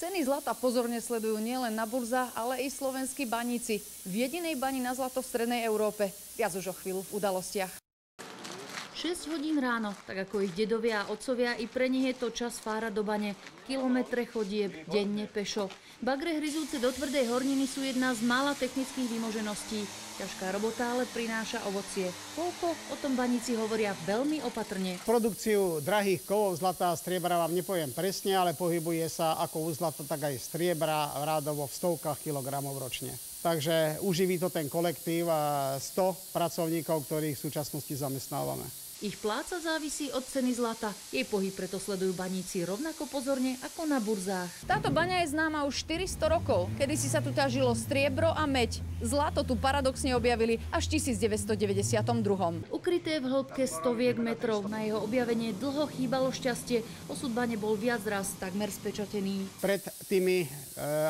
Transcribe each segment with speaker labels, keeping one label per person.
Speaker 1: Ceny zlata pozorne sledujú nielen na burzách, ale i slovenskí baníci. V jedinej bani na zlato v strednej Európe. Viac už o chvíľu v udalostiach.
Speaker 2: 6 hodín ráno, tak ako ich dedovia a otcovia, i pre nich je to čas fára do bane. Kilometre chodieb, denne pešo. Bagre hryzúce do tvrdej horniny sú jedna z mála technických vymožeností. Ťažká robota ale prináša ovocie. Koľko, o tom baníci hovoria veľmi opatrne.
Speaker 3: Produkciu drahých kovov zlata a striebra vám nepoviem presne, ale pohybuje sa ako u zlata, tak aj striebra rádovo v stovkách kilogramov ročne. Takže uživí to ten kolektív a 100 pracovníkov, ktorých v súčasnosti zamestnávame.
Speaker 2: Ich pláca závisí od ceny zlata. Jej pohyb preto sledujú baníci rovnako pozorne ako na burzách.
Speaker 1: Táto baňa je známa už 400 rokov. Kedysi sa tu ťažilo striebro a meď. Zlato tu paradoxne objavili až v 1992.
Speaker 2: Ukryté v hĺbke stoviek metrov. Na jeho objavenie dlho chýbalo šťastie. Osud bane bol viac raz takmer spečatený.
Speaker 3: Pred tými,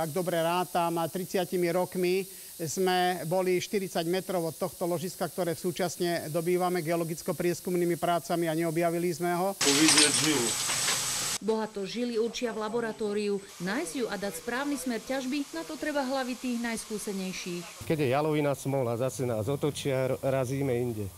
Speaker 3: ak dobre rátam, 30 rokmi sme boli 40 metrov od tohto ložiska, ktoré v súčasne dobývame geologicko-prieskumnými prácami a neobjavili sme ho.
Speaker 4: Uvidieť žilu.
Speaker 2: Bohato žily určia v laboratóriu. Nájsť ju a dať správny smer ťažby, na to treba hlavy tých najskúsenejších.
Speaker 5: Keď je jalovina smola, zase nás otočia, razíme inde.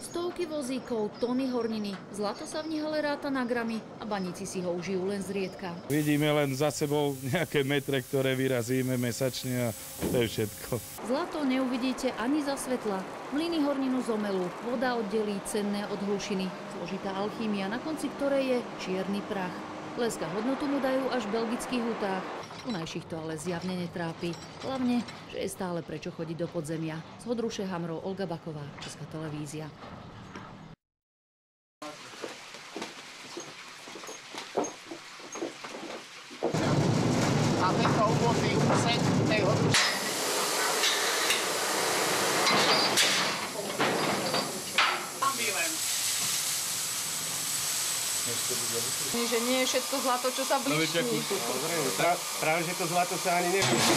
Speaker 2: Stovky vozíkov, tony horniny. Zlato sa v nich ale ráta na gramy a baníci si ho užijú len zriedka.
Speaker 4: Vidíme len za sebou nejaké metre, ktoré vyrazíme mesačne a to je všetko.
Speaker 2: Zlato neuvidíte ani za svetla. Mlyny horninu zomelú, voda oddelí cenné od hlušiny. Zložitá alchýmia, na konci ktorej je čierny prach. Leska hodnotu mu dajú až v belgických hutách. Tunajších to ale zjavne netrápi. Hlavne, že je stále prečo chodiť do podzemia. Z Hodruše Hamrov, Olga Baková, Česká televízia.
Speaker 3: A tento úvodný úsek tej Hodruše.
Speaker 1: Že nie je všetko zlato, čo sa blíšti.
Speaker 5: Práve, že to zlato sa ani neblíši.